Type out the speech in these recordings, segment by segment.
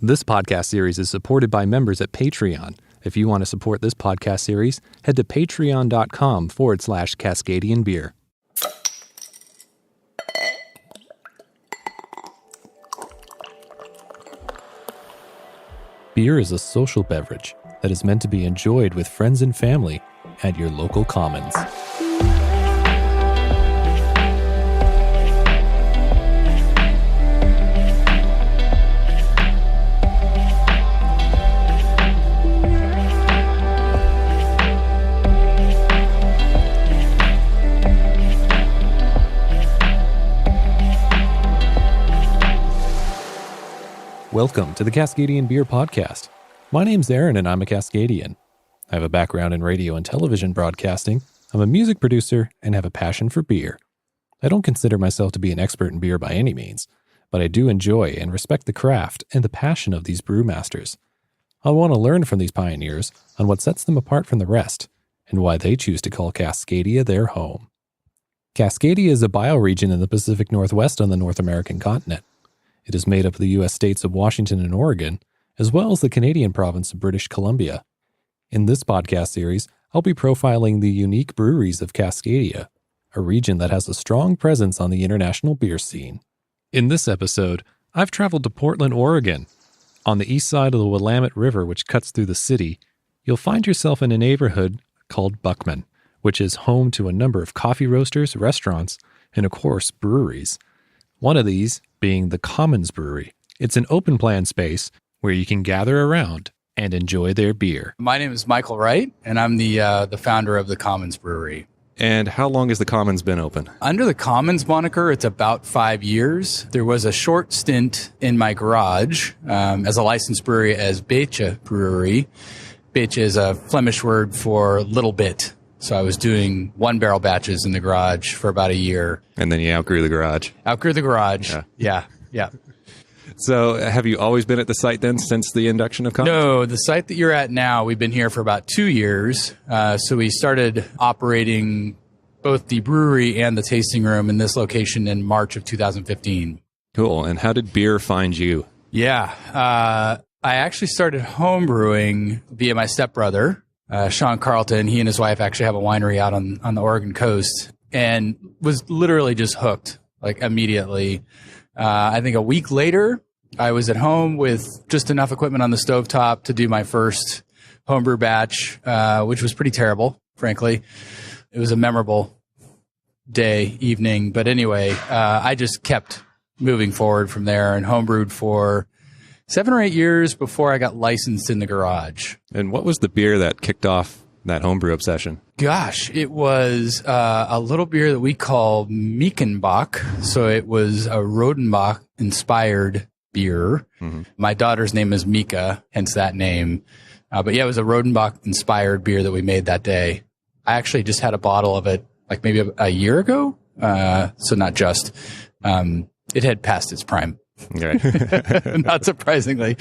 This podcast series is supported by members at Patreon. If you want to support this podcast series, head to patreon.com/Cascadian Beer. Beer is a social beverage that is meant to be enjoyed with friends and family at your local Commons. Welcome to the Cascadian Beer Podcast. My name's Aaron and I'm a Cascadian. I have a background in radio and television broadcasting. I'm a music producer and have a passion for beer. I don't consider myself to be an expert in beer by any means, but I do enjoy and respect the craft and the passion of these brewmasters. I want to learn from these pioneers on what sets them apart from the rest and why they choose to call Cascadia their home. Cascadia is a bioregion in the Pacific Northwest on the North American continent. It is made up of the U.S. states of Washington and Oregon, as well as the Canadian province of British Columbia. In this podcast series, I'll be profiling the unique breweries of Cascadia, a region that has a strong presence on the international beer scene. In this episode, I've traveled to Portland, Oregon. On the east side of the Willamette River, which cuts through the city, you'll find yourself in a neighborhood called Buckman, which is home to a number of coffee roasters, restaurants, and of course, breweries. One of these being the Commons Brewery. It's an open plan space where you can gather around and enjoy their beer. My name is Micheal Wright, and I'm the founder of the Commons Brewery. And how long has the Commons been open? Under the Commons moniker, it's about 5 years. There was a short stint in my garage as a licensed brewery as Beetje Brewery. Beetje is a Flemish word for little bit. So I was doing one barrel batches in the garage for about a year. And then you outgrew the garage. Outgrew the garage. Yeah. So have you always been at the site then since the induction of Commons? No, the site that you're at now, we've been here for about 2 years. So we started operating both the brewery and the tasting room in this location in March of 2015. Cool. And how did beer find you? Yeah. I actually started home brewing via my stepbrother. Sean Carlton, he and his wife actually have a winery out on the Oregon coast, and was literally just hooked, like immediately. I think a week later, I was at home with just enough equipment on the stovetop to do my first homebrew batch, which was pretty terrible, frankly. It was a memorable day, evening. But anyway, I just kept moving forward from there and homebrewed for 7 or 8 years before I got licensed in the garage. And what was the beer that kicked off that homebrew obsession? Gosh, it was a little beer that we call Miekenbach. So it was a Rodenbach-inspired beer. Mm-hmm. My daughter's name is Mika, hence that name. But yeah, it was a Rodenbach-inspired beer that we made that day. I actually just had a bottle of it like maybe a year ago. So not just. It had passed its prime. Okay. Not surprisingly.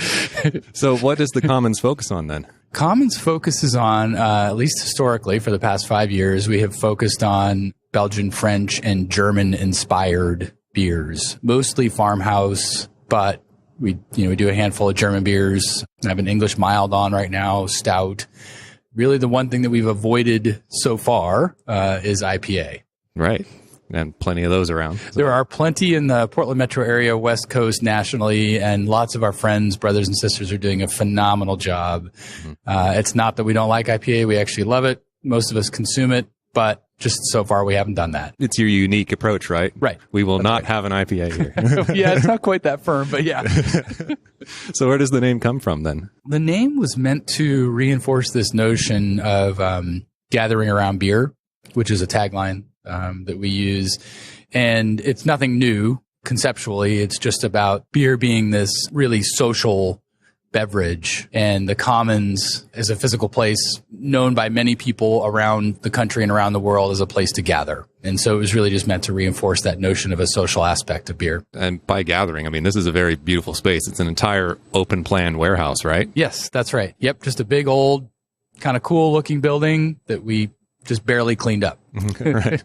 So what does the Commons focus on then? Commons focuses on, at least historically for the past 5 years, we have focused on Belgian, French, and German-inspired beers. Mostly Farmhouse, but we do a handful of German beers. I have an English mild on right now, stout. Really the one thing that we've avoided so far is IPA. Right. And plenty of those around. So. There are plenty in the Portland metro area, West Coast, nationally, and lots of our friends, brothers and sisters are doing a phenomenal job. Mm-hmm. It's not that we don't like IPA. We actually love it. Most of us consume it, but just so far we haven't done that. It's your unique approach, right? Right. We will not have an IPA here. Yeah, it's not quite that firm, but yeah. So where does the name come from then? The name was meant to reinforce this notion of gathering around beer, which is a tagline that we use. And it's nothing new conceptually. It's just about beer being this really social beverage, and the Commons is a physical place known by many people around the country and around the world as a place to gather. And so it was really just meant to reinforce that notion of a social aspect of beer. And by gathering, I mean, this is a very beautiful space. It's an entire open plan warehouse, right? Yes, that's right. Yep. Just a big old kind of cool looking building that we just barely cleaned up. Right.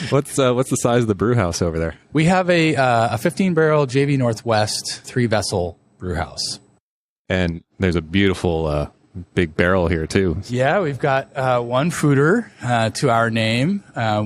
What's the size of the brew house over there? We have a 15 barrel JV Northwest 3 vessel brew house. And there's a beautiful big barrel here too. Yeah, we've got one fooder to our name,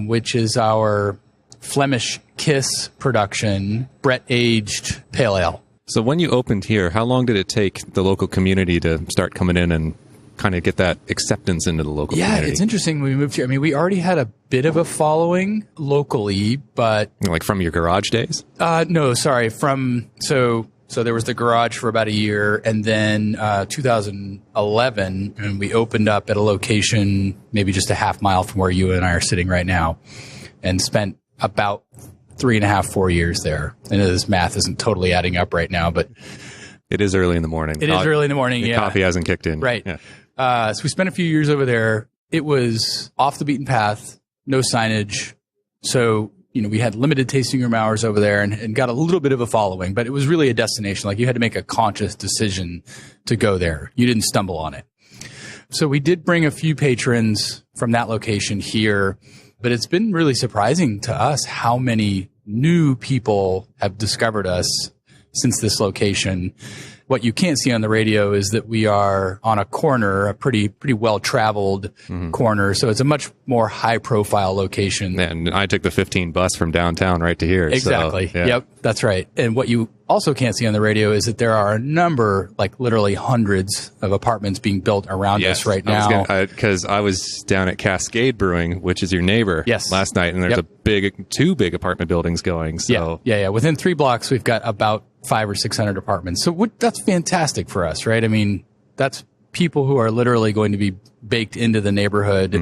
which is our Flemish Kiss production, Brett-aged pale ale. So when you opened here, how long did it take the local community to start coming in and kind of get that acceptance into the local community? Yeah, it's interesting when we moved here. I mean, we already had a bit of a following locally, but... Like from your garage days? No, sorry. So there was the garage for about a year, and then 2011, and we opened up at a location maybe just a half mile from where you and I are sitting right now, and spent about 3.5, 4 years there. I know this math isn't totally adding up right now, but... It is early in the morning. It is early in the morning, yeah. Coffee hasn't kicked in. Right. Yeah. So we spent a few years over there. It was off the beaten path, no signage. So, we had limited tasting room hours over there and got a little bit of a following, but it was really a destination. Like, you had to make a conscious decision to go there. You didn't stumble on it. So we did bring a few patrons from that location here, but it's been really surprising to us how many new people have discovered us since this location. What you can't see on the radio is that we are on a corner, a pretty well-traveled corner. So it's a much more high-profile location. And I took the 15 bus from downtown right to here. Exactly. So, yeah. Yep, that's right. And what you also can't see on the radio is that there are a number, like literally hundreds of apartments being built around us right now. Because I was down at Cascade Brewing, which is your neighbor, last night, and there's two big apartment buildings going. So Yeah. Within 3 blocks, we've got about 500 or 600 apartments. So that's fantastic for us, right? I mean, that's people who are literally going to be baked into the neighborhood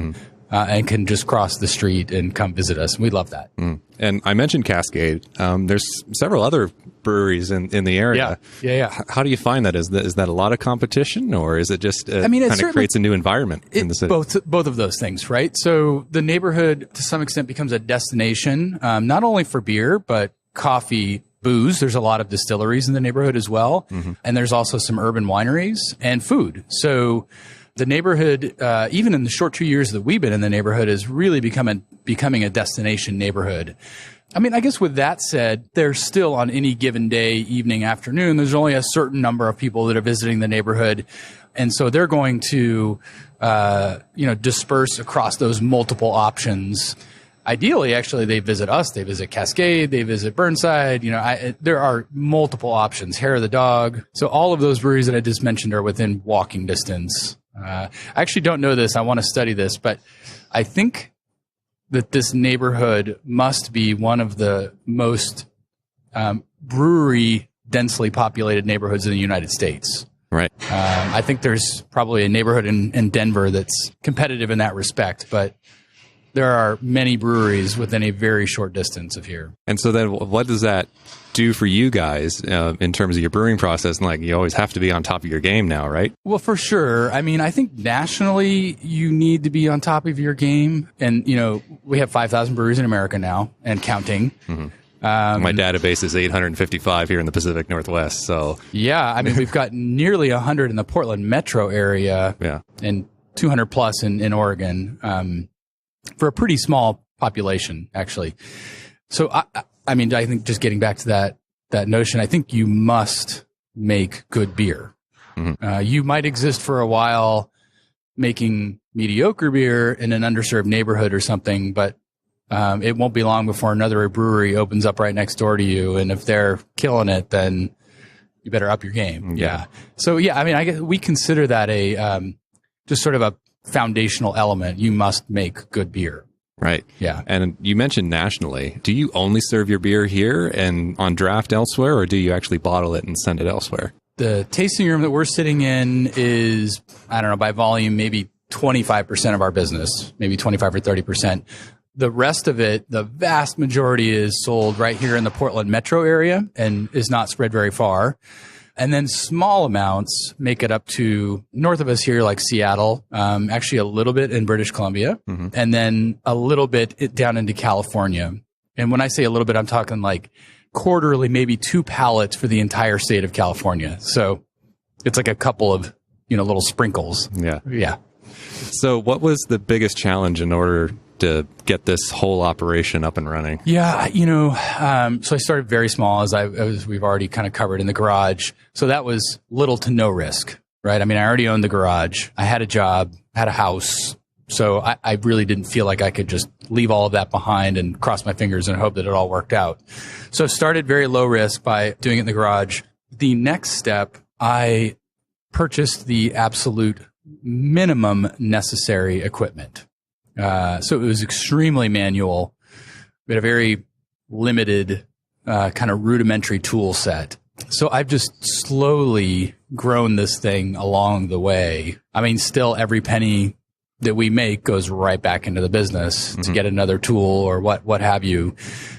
and can just cross the street and come visit us. We love that. And I mentioned Cascade. There's several other breweries in the area. Yeah. How do you find that? Is that a lot of competition, or is it just kind of creates a new environment in the city? Both of those things, right? So the neighborhood, to some extent, becomes a destination, not only for beer, but coffee, booze. There's a lot of distilleries in the neighborhood as well. And there's also some urban wineries and food. So the neighborhood, even in the short 2 years that we've been in the neighborhood, is really becoming a destination neighborhood. I mean, I guess with that said, there's still on any given day, evening, afternoon, there's only a certain number of people that are visiting the neighborhood. And so they're going to, disperse across those multiple options. Ideally, actually, they visit us. They visit Cascade. They visit Burnside. There are multiple options. Hair of the Dog. So all of those breweries that I just mentioned are within walking distance. I actually don't know this. I want to study this, but I think that this neighborhood must be one of the most brewery densely populated neighborhoods in the United States. Right. I think there's probably a neighborhood in Denver that's competitive in that respect, but there are many breweries within a very short distance of here. And so then what does that do for you guys in terms of your brewing process? And like, you always have to be on top of your game now, right? Well, for sure. I mean, I think nationally you need to be on top of your game. And, we have 5,000 breweries in America now and counting. My database is 855 here in the Pacific Northwest. So yeah, I mean, we've got nearly 100 in the Portland metro area and 200 plus in Oregon. For a pretty small population, actually. So, I mean, I think just getting back to that notion, I think you must make good beer. You might exist for a while making mediocre beer in an underserved neighborhood or something, but it won't be long before another brewery opens up right next door to you. And if they're killing it, then you better up your game. Yeah. So, I mean, I guess we consider that just sort of a foundational element. You must make good beer. Right. Yeah. And you mentioned nationally. Do you only serve your beer here and on draft elsewhere, or do you actually bottle it and send it elsewhere? The tasting room that we're sitting in is, I don't know, by volume, maybe 25% of our business, maybe 25 or 30%. The rest of it, the vast majority, is sold right here in the Portland metro area and is not spread very far. And then small amounts make it up to north of us here, like Seattle, actually a little bit in British Columbia, and then a little bit down into California. And when I say a little bit, I'm talking like quarterly, maybe 2 pallets for the entire state of California. So it's like a couple of, little sprinkles. Yeah. Yeah. So what was the biggest challenge in order to get this whole operation up and running? Yeah, so I started very small, as we've already kind of covered, in the garage. So that was little to no risk, right? I mean, I already owned the garage. I had a job, had a house. So I really didn't feel like I could just leave all of that behind and cross my fingers and hope that it all worked out. So I started very low risk by doing it in the garage. The next step, I purchased the absolute minimum necessary equipment. So it was extremely manual. We had a very limited kind of rudimentary tool set. So I've just slowly grown this thing along the way. I mean, still every penny that we make goes right back into the business to get another tool or what have you.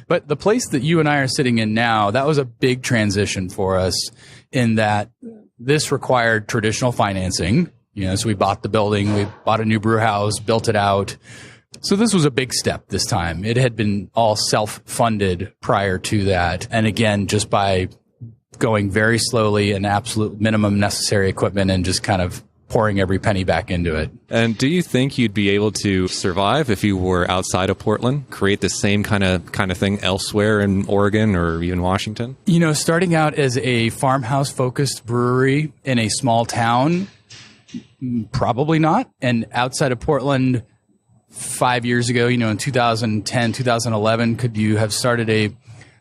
But the place that you and I are sitting in now, that was a big transition for us in that this required traditional financing. So we bought the building, we bought a new brew house, built it out. So this was a big step this time. It had been all self-funded prior to that. And again, just by going very slowly and absolute minimum necessary equipment and just kind of pouring every penny back into it. And do you think you'd be able to survive if you were outside of Portland, create the same kind of thing elsewhere in Oregon or even Washington? Starting out as a farmhouse focused brewery in a small town, probably not. And outside of Portland 5 years ago, in 2010, 2011, could you have started a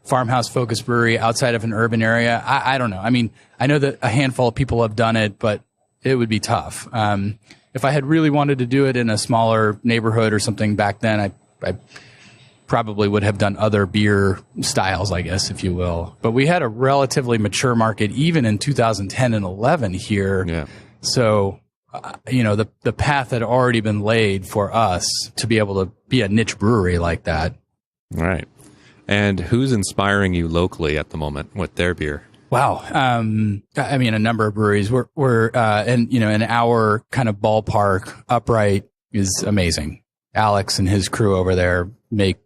farmhouse focused brewery outside of an urban area? I don't know. I mean, I know that a handful of people have done it, but it would be tough. If I had really wanted to do it in a smaller neighborhood or something back then, I probably would have done other beer styles, I guess, if you will. But we had a relatively mature market even in 2010 and 11 here. Yeah. So, the path had already been laid for us to be able to be a niche brewery like that. Right. And who's inspiring you locally at the moment with their beer? Wow. I mean, a number of breweries. We're in our kind of ballpark, Upright is amazing. Alex and his crew over there make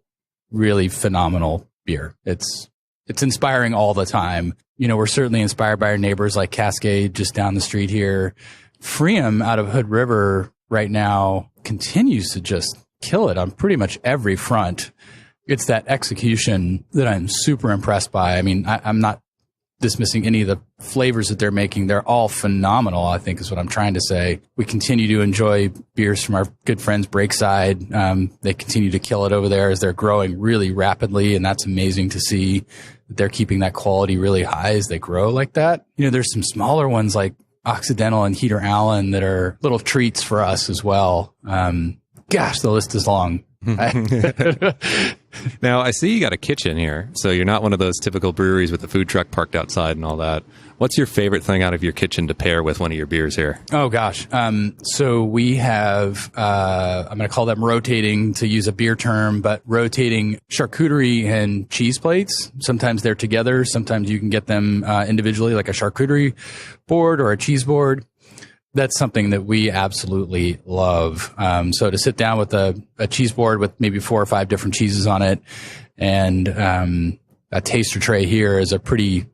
really phenomenal beer. It's inspiring all the time. We're certainly inspired by our neighbors like Cascade just down the street here. Freedom out of Hood River right now continues to just kill it on pretty much every front. It's that execution that I'm super impressed by. I mean, I'm not dismissing any of the flavors that they're making. They're all phenomenal, I think is what I'm trying to say. We continue to enjoy beers from our good friends Breakside. They continue to kill it over there as they're growing really rapidly, and that's amazing to see that they're keeping that quality really high as they grow like that. There's some smaller ones like Occidental and Heater Allen that are little treats for us as well. Gosh, the list is long. Now, I see you got a kitchen here, so you're not one of those typical breweries with the food truck parked outside and all that. What's your favorite thing out of your kitchen to pair with one of your beers here? Oh, gosh. So we have, I'm going to call them rotating to use a beer term, but rotating charcuterie and cheese plates. Sometimes they're together. Sometimes you can get them individually, like a charcuterie board or a cheese board. That's something that we absolutely love. So to sit down with a cheese board with maybe 4 or 5 different cheeses on it and a taster tray here is a pretty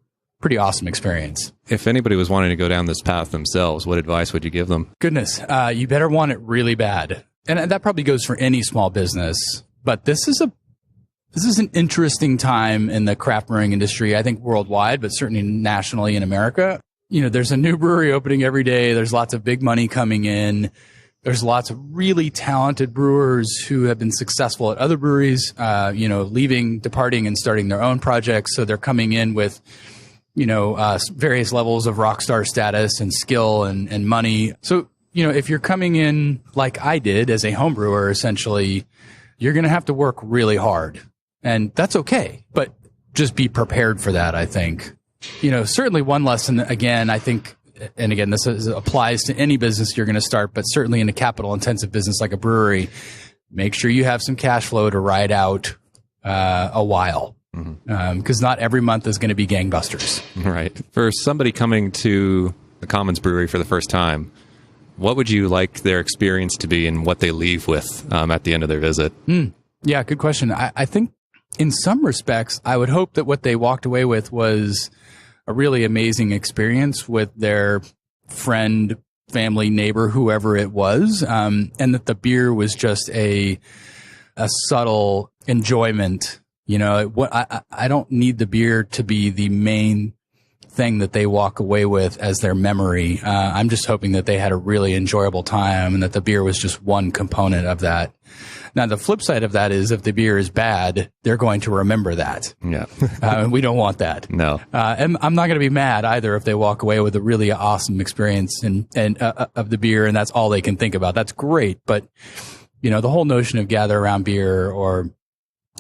awesome experience. If anybody was wanting to go down this path themselves, what advice would you give them? Goodness, you better want it really bad. And that probably goes for any small business. But this is an interesting time in the craft brewing industry, I think worldwide, but certainly nationally in America. There's a new brewery opening every day. There's lots of big money coming in. There's lots of really talented brewers who have been successful at other breweries, leaving, departing, and starting their own projects. So they're coming in with, various levels of rock star status and skill and money. So, if you're coming in like I did as a home brewer, essentially, you're going to have to work really hard. And that's okay. But just be prepared for that, I think. Certainly one lesson, again, I think, and again, this applies to any business you're going to start, but certainly in a capital intensive business like a brewery, make sure you have some cash flow to ride out a while. Because not every month is going to be gangbusters. Right. For somebody coming to the Commons Brewery for the first time, what would you like their experience to be and what they leave with at the end of their visit? Yeah, good question. I think in some respects, I would hope that what they walked away with was a really amazing experience with their friend, family, neighbor, whoever it was, and that the beer was just a a subtle enjoyment. You know, I don't need the beer to be the main thing that they walk away with as their memory. I'm just hoping that they had a really enjoyable time and that the beer was just one component of that. Now, the flip side of that is if the beer is bad, they're going to remember that. Yeah. We don't want that. No. And I'm not going to be mad either if they walk away with a really awesome experience and of the beer and that's all they can think about. That's great. But, you know, the whole notion of gather around beer or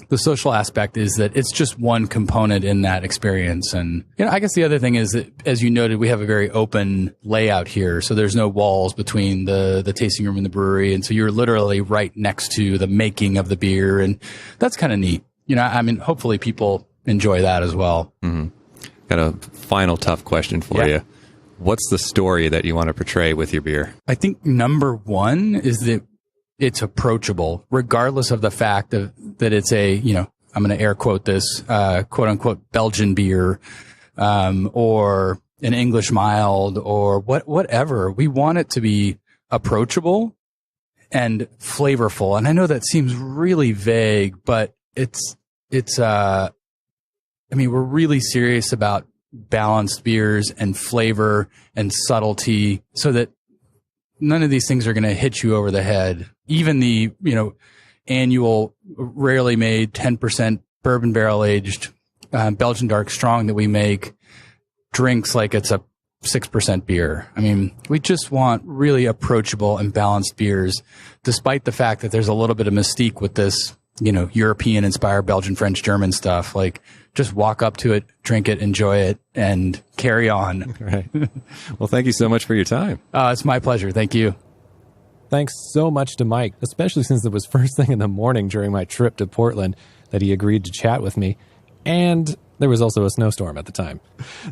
the social aspect is that it's just one component in that experience. And, you know, I guess the other thing is that, as you noted, we have a very open layout here. So there's no walls between the tasting room and the brewery. And so you're literally right next to the making of the beer. And that's kind of neat. You know, I mean, hopefully people enjoy that as well. Mm-hmm. Got a final tough question for you. What's the story that you want to portray with your beer? I think number one is that it's approachable, regardless of the fact that it's a, you know, I'm going to air quote this, quote unquote, Belgian beer, or an English mild or whatever. We want it to be approachable and flavorful. And I know that seems really vague, but I mean, we're really serious about balanced beers and flavor and subtlety so that none of these things are going to hit you over the head. Even the, you know, annual, rarely made 10% bourbon barrel aged Belgian dark strong that we make drinks like it's a 6% beer. I mean, we just want really approachable and balanced beers, despite the fact that there's a little bit of mystique with this, you know, European inspired Belgian, French, German stuff. Like, just walk up to it, drink it, enjoy it, and carry on. Right. Well, thank you so much for your time. It's my pleasure. Thank you. Thanks so much to Mike, especially since it was first thing in the morning during my trip to Portland that he agreed to chat with me. And there was also a snowstorm at the time.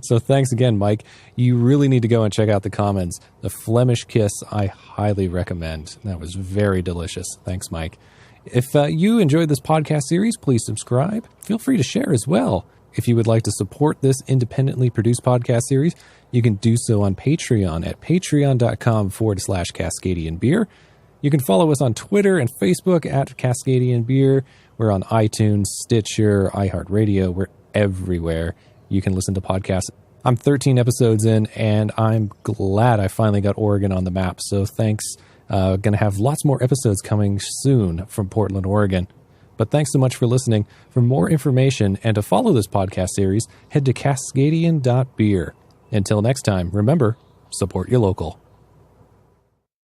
So thanks again, Mike. You really need to go and check out the Commons. The Flemish Kiss, I highly recommend. That was very delicious. Thanks, Mike. If you enjoyed this podcast series, please subscribe. Feel free to share as well. If you would like to support this independently produced podcast series, you can do so on Patreon at patreon.com/Cascadian Beer. You can follow us on Twitter and Facebook at Cascadian Beer. We're on iTunes, Stitcher, iHeartRadio. We're everywhere. You can listen to podcasts. I'm 13 episodes in, and I'm glad I finally got Oregon on the map. So thanks. Going to have lots more episodes coming soon from Portland, Oregon. But thanks so much for listening. For more information and to follow this podcast series, head to Cascadian.beer. Until next time, remember, support your local.